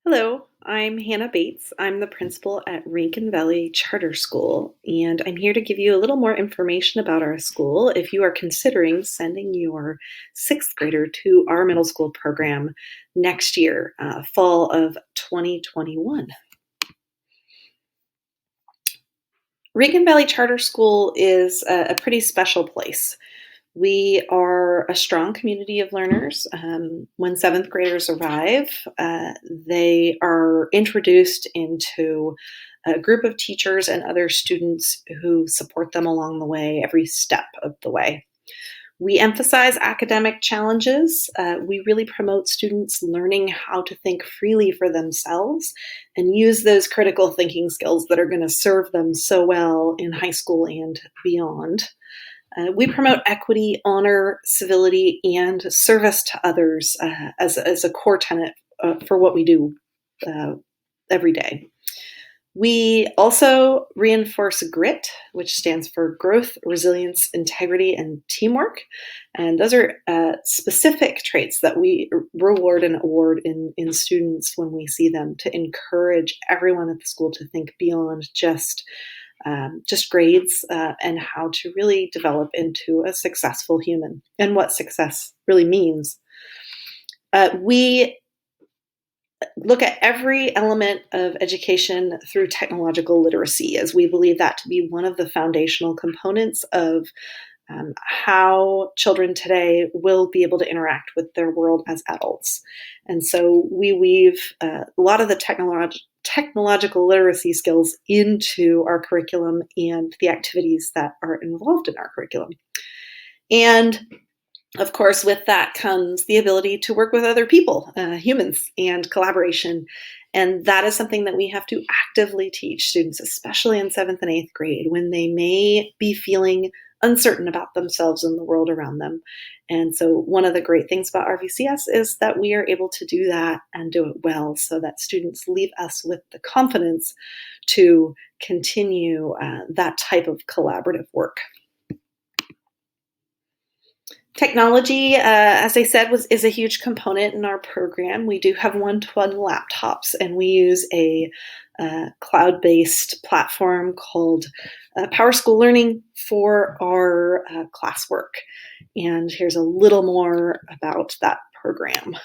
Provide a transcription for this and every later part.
Hello, I'm Hannah Bates. I'm the principal at Rankin Valley Charter School, and I'm here to give you a little more information about our school if you are considering sending your sixth grader to our middle school program next year, fall of 2021. Rankin Valley Charter School is a pretty special place. We are a strong community of learners. When seventh graders arrive, they are introduced into a group of teachers and other students who support them along the way, every step of the way. We emphasize academic challenges. We really promote students learning how to think freely for themselves and use those critical thinking skills that are going to serve them so well in high school and beyond. We promote equity, honor, civility, and service to others as a core tenet for what we do every day. We also reinforce GRIT, which stands for growth, resilience, integrity, and teamwork. And those are specific traits that we reward and award in students when we see them to encourage everyone at the school to think beyond just grades and how to really develop into a successful human and what success really means. We look at every element of education through technological literacy, as we believe that to be one of the foundational components of how children today will be able to interact with their world as adults. And so we weave a lot of the technological literacy skills into our curriculum and the activities that are involved in our curriculum. And of course, with that comes the ability to work with other people, humans, and collaboration. And that is something that we have to actively teach students, especially in seventh and eighth grade, when they may be feeling uncertain about themselves and the world around them. And so one of the great things about RVCS is that we are able to do that and do it well so that students leave us with the confidence to continue that type of collaborative work. Technology, as I said, is a huge component in our program. We do have one-to-one laptops, and we use a cloud-based platform called Power School Learning for our classwork. And here's a little more about that program.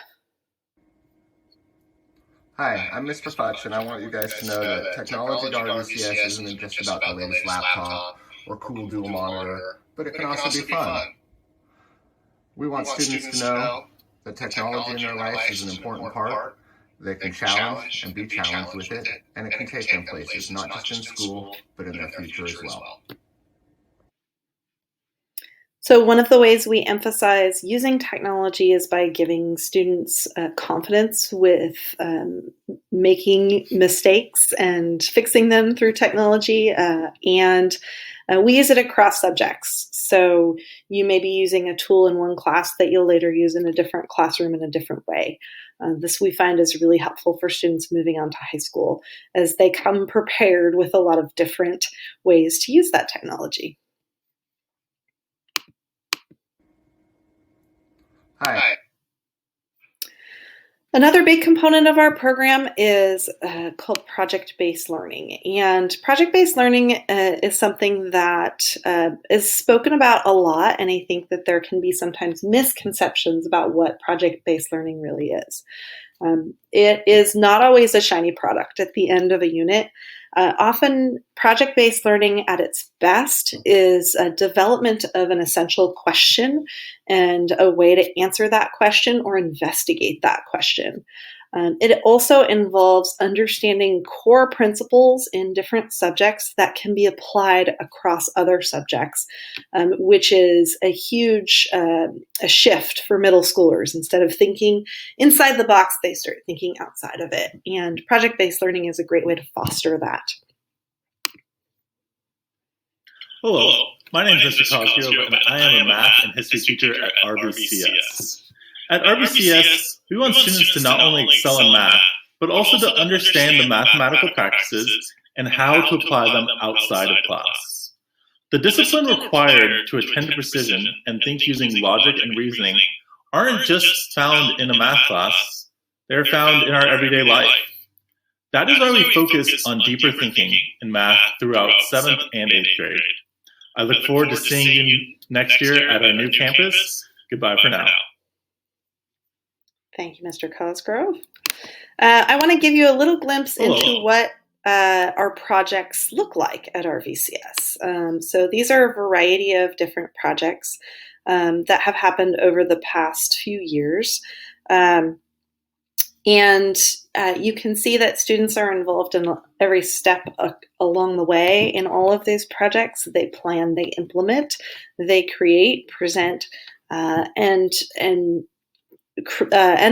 Hi, I'm Mr. Futch, and I want you guys to know that technology at RVCS isn't just about the latest laptop or cool dual monitor, but it can also be fun. We want students to know that technology in their life is an important part. They can challenge and be challenged with it, and it can take them places, not just in school, but in their future as well. So one of the ways we emphasize using technology is by giving students confidence with making mistakes and fixing them through technology. And we use it across subjects. So you may be using a tool in one class that you'll later use in a different classroom in a different way. This we find is really helpful for students moving on to high school as they come prepared with a lot of different ways to use that technology. Hi. Another big component of our program is called project-based learning. And project-based learning is something that is spoken about a lot, and I think that there can be sometimes misconceptions about what project-based learning really is. It is not always a shiny product at the end of a unit. Often, project-based learning at its best is a development of an essential question and a way to answer that question or investigate that question. It also involves understanding core principles in different subjects that can be applied across other subjects, which is a huge a shift for middle schoolers. Instead of thinking inside the box, they start thinking outside of it. And project-based learning is a great way to foster that. Hello, my name is Mr. Cosgrove, and I am a math and history teacher at RVCS. At RVCS, we want students to not only excel in math, but also to understand the mathematical practices and how to apply them outside of class. The discipline required to attend to precision and think using logic and reasoning aren't just found in a math class, They are found in our everyday life. That is why we focus on deeper thinking in math throughout 7th and 8th grade. I look forward to seeing you next year at our new campus. Goodbye for now. Thank you, Mr. Cosgrove. I want to give you a little glimpse into what our projects look like at RVCS. So these are a variety of different projects that have happened over the past few years. And you can see that students are involved in every step along the way in all of these projects. They plan, they implement, they create, present, and end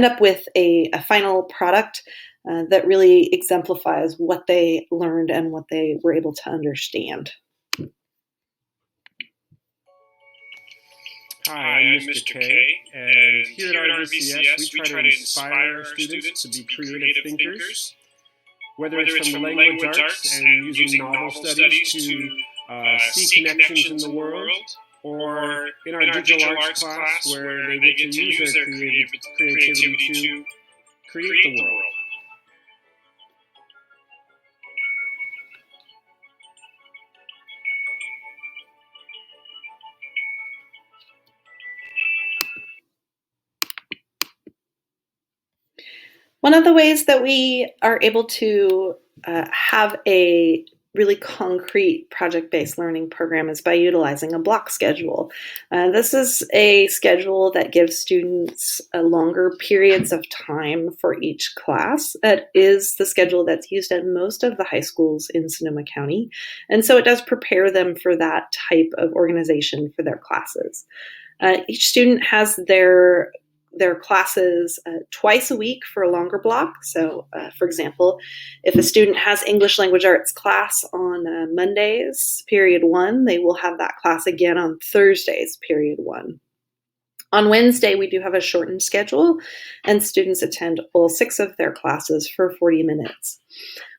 up with a final product that really exemplifies what they learned and what they were able to understand. Hi, I'm Mr. K, and here at RVCS we try to inspire our students to be creative thinkers, whether it's from the language arts and using novel studies to see connections in the world, or in our digital arts class where they get to use their creativity to create the world. One of the ways that we are able to have a really concrete project-based learning program is by utilizing a block schedule. This is a schedule that gives students longer periods of time for each class. That is the schedule that's used at most of the high schools in Sonoma County. And so it does prepare them for that type of organization for their classes. Each student has their classes twice a week for a longer block. So, for example, if a student has English Language Arts class on Mondays, period 1, they will have that class again on Thursdays, period 1. On Wednesday, we do have a shortened schedule, and students attend all 6 of their classes for 40 minutes.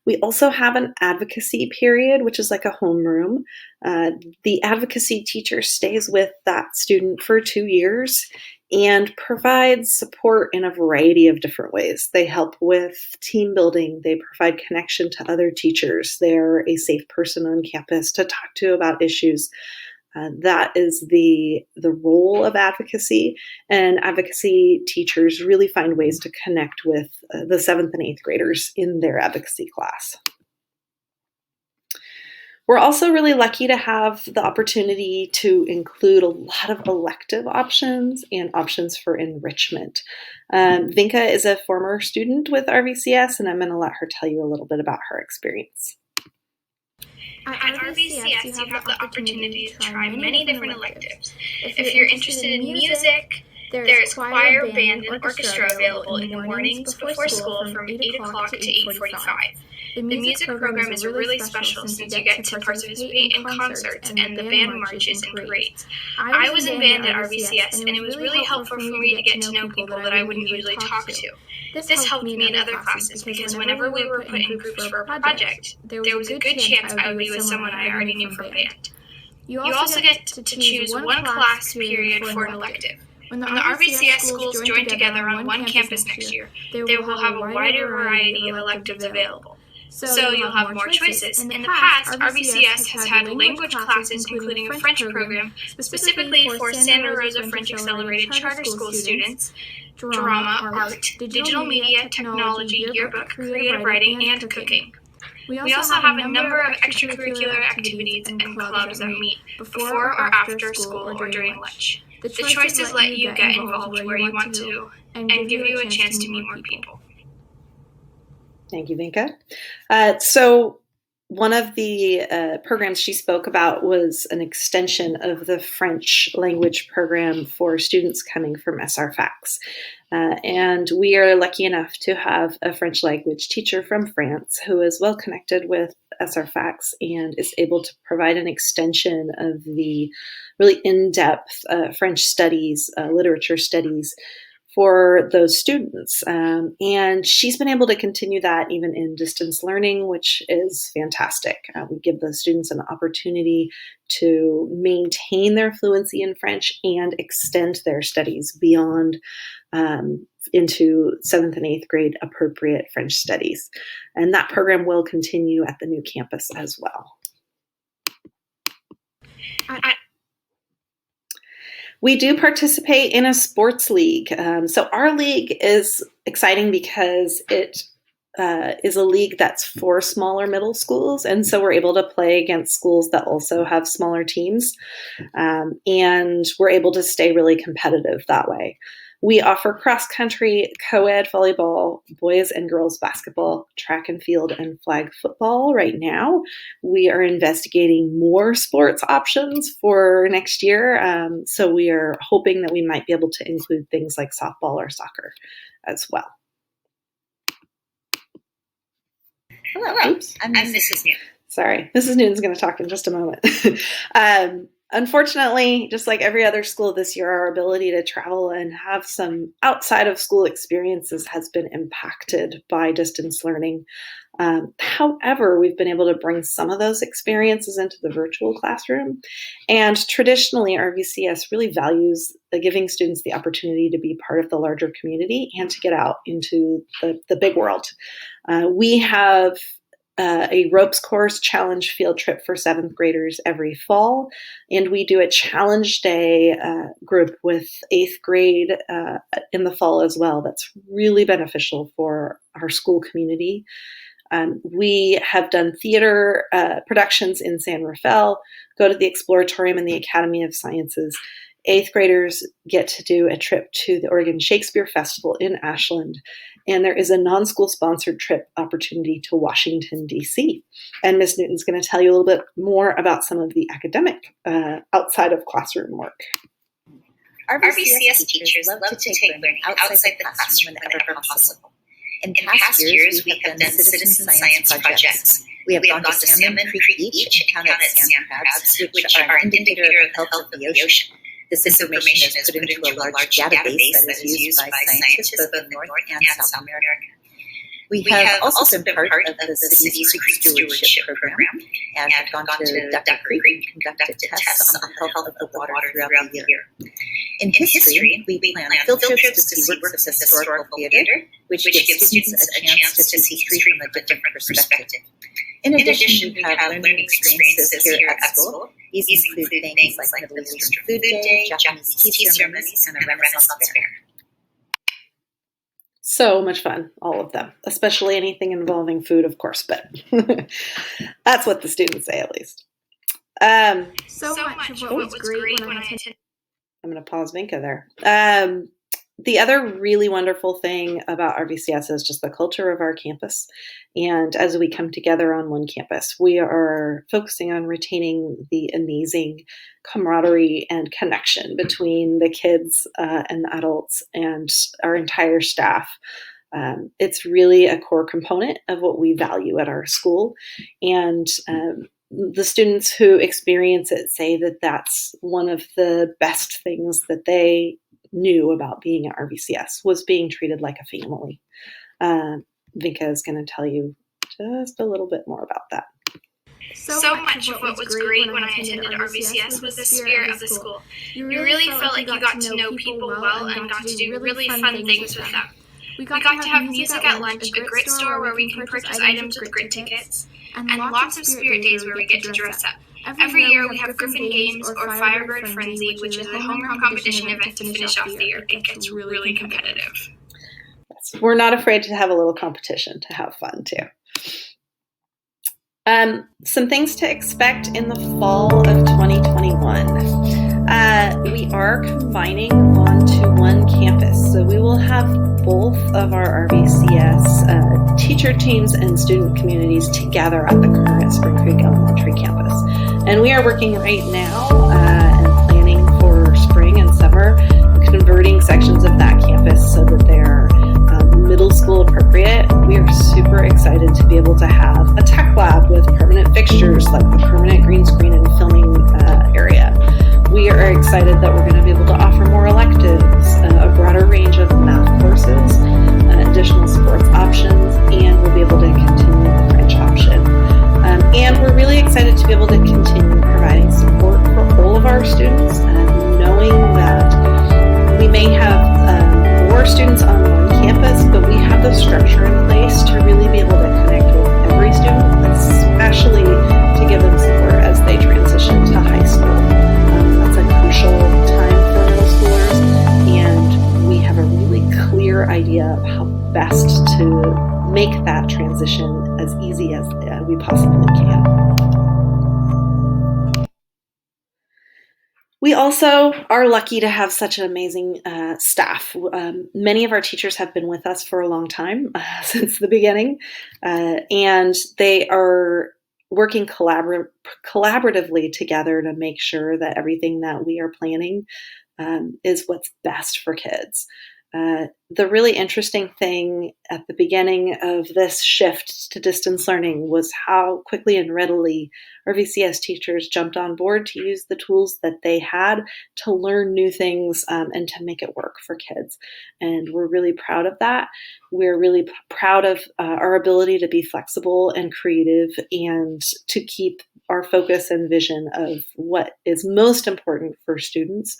We also have an advocacy period, which is like a homeroom. The advocacy teacher stays with that student for 2 years and provides support in a variety of different ways. They help with team building. They provide connection to other teachers. They're a safe person on campus to talk to about issues. That is the role of advocacy, and advocacy teachers really find ways to connect with the 7th and 8th graders in their advocacy class. We're also really lucky to have the opportunity to include a lot of elective options and options for enrichment. Vinka is a former student with RVCS, and I'm going to let her tell you a little bit about her experience. At RVCS, you have the opportunity to try many different electives. If you're interested in music, there is choir, band, and orchestra available in the mornings before school from 8 o'clock to 8:45. The music program is really special since you get to participate in concerts and the band marches and parades. I was in band at RVCS, and it was really helpful for me to get to know people that I wouldn't usually talk to. This helped me in other classes because whenever we were put in groups for a project, there was a good chance I would be with someone I already knew from band. You also get to choose one class period for an elective. When the RVCS schools join together on one campus next year, they will have a wider variety of electives available. So you'll have more choices. In the past, RVCS has had language classes including a French program specifically for Santa Rosa French Accelerated Charter School students, drama, art, digital media, technology, yearbook, creative writing, and cooking. We also have a number of extracurricular activities and clubs that meet before or after school or during lunch. The choices let you get involved where you want to and give you a chance to meet more people. Thank you, Vinka. So one of the programs she spoke about was an extension of the French language program for students coming from SRFAX. And we are lucky enough to have a French language teacher from France who is well connected with SRFAX and is able to provide an extension of the really in-depth French studies, literature studies for those students. And she's been able to continue that even in distance learning, which is fantastic. We give the students an opportunity to maintain their fluency in French and extend their studies beyond into 7th and 8th grade appropriate French studies. And that program will continue at the new campus as well. We do participate in a sports league. So our league is exciting because it is a league that's for smaller middle schools. And so we're able to play against schools that also have smaller teams. And we're able to stay really competitive that way. We offer cross-country, co-ed volleyball, boys and girls basketball, track and field, and flag football right now. We are investigating more sports options for next year. So we are hoping that we might be able to include things like softball or soccer as well. Hello, I'm Mrs. Newton. Sorry, Mrs. Newton's going to talk in just a moment. Unfortunately, just like every other school this year, our ability to travel and have some outside of school experiences has been impacted by distance learning. However, we've been able to bring some of those experiences into the virtual classroom. And traditionally, RVCS really values giving students the opportunity to be part of the larger community and to get out into the big world. We have a ropes course challenge field trip for 7th graders every fall. And we do a challenge day group with 8th grade in the fall as well. That's really beneficial for our school community. We have done theater productions in San Rafael, go to the Exploratorium and the Academy of Sciences. 8th graders get to do a trip to the Oregon Shakespeare Festival in Ashland. And there is a non-school sponsored trip opportunity to Washington, D.C. And Ms. Newton's going to tell you a little bit more about some of the academic outside of classroom work. RVCS teachers love to take learning outside the classroom whenever possible. In past years, we have done citizen science projects. We have gone to Salmon Creek Beach and counted sand crabs, which are an indicator of the health of the ocean. This information is put into a large database that is used by scientists both in North and South America. We have also been part of the city's creek stewardship program and have gone to Duck Creek and conducted tests on the health of the water throughout the year. In history, we plan field trips to see works of historical theater, which gives students a chance to see history from a different perspective. In addition, we have learning experiences here at school. These include things like Middle Eastern Food Day, Japanese tea ceremonies, and a Renaissance fair. So much fun, all of them, especially anything involving food, of course, but that's what the students say, at least. So much of what was great when I attended. I'm going to pause Vinka there. The other really wonderful thing about RVCS is just the culture of our campus. And as we come together on one campus, we are focusing on retaining the amazing camaraderie and connection between the kids and the adults and our entire staff. It's really a core component of what we value at our school. And the students who experience it say that that's one of the best things that they knew about being at RVCS was being treated like a family. Vinka is going to tell you just a little bit more about that. So much of what was great when I attended RVCS was the spirit of the school. You really felt like you got to know people well and got to do really fun things with them. We got to have music at lunch, a grit store where we can purchase items with grit tickets, and lots of spirit days where we get to dress up. Every year we have Griffin Games or Firebird Frenzy, which is a homeroom competition event to finish off the year. It gets really competitive. Yes, we're not afraid to have a little competition to have fun too. Some things to expect in the fall of 2021. We are combining onto one campus, so we will have both of our RVCS teacher teams and student communities together at the current Spring Creek Elementary campus. And we are working right now and planning for spring and summer, converting sections of that campus so that they're middle school appropriate. We are super excited to be able to have a tech lab with permanent fixtures like the permanent green screen and filming area. We are excited that we're going to be able to offer more electives, a broader range of math courses, additional sports options, and we'll be able to continue the French option. And we're really excited to be able to continue providing support for all of our students, knowing that we may have more students on to make that transition as easy as we possibly can. We also are lucky to have such an amazing staff. Many of our teachers have been with us for a long time, since the beginning, and they are working collaboratively together to make sure that everything that we are planning is what's best for kids. The really interesting thing at the beginning of this shift to distance learning was how quickly and readily RVCS teachers jumped on board to use the tools that they had to learn new things and to make it work for kids. And we're really proud of that. We're really proud of our ability to be flexible and creative and to keep our focus and vision of what is most important for students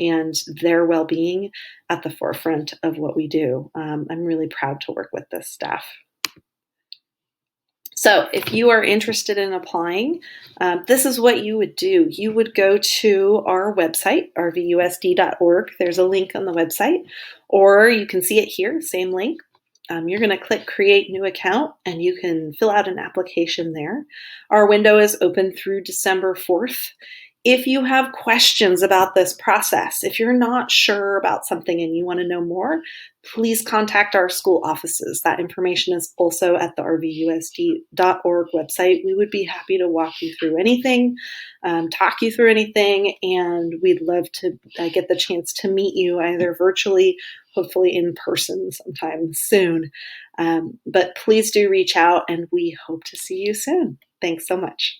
and their well-being at the forefront of what we do. I'm really proud to work with this staff. So if you are interested in applying, this is what you would do. You would go to our website, rvusd.org. There's a link on the website, or you can see it here, same link. You're going to click Create New Account, and you can fill out an application there. Our window is open through December 4th. If you have questions about this process, if you're not sure about something and you want to know more, please contact our school offices. That information is also at the rvusd.org website. We would be happy to walk you through anything, talk you through anything, and we'd love to get the chance to meet you either virtually, hopefully in person sometime soon. But please do reach out, and we hope to see you soon. Thanks so much.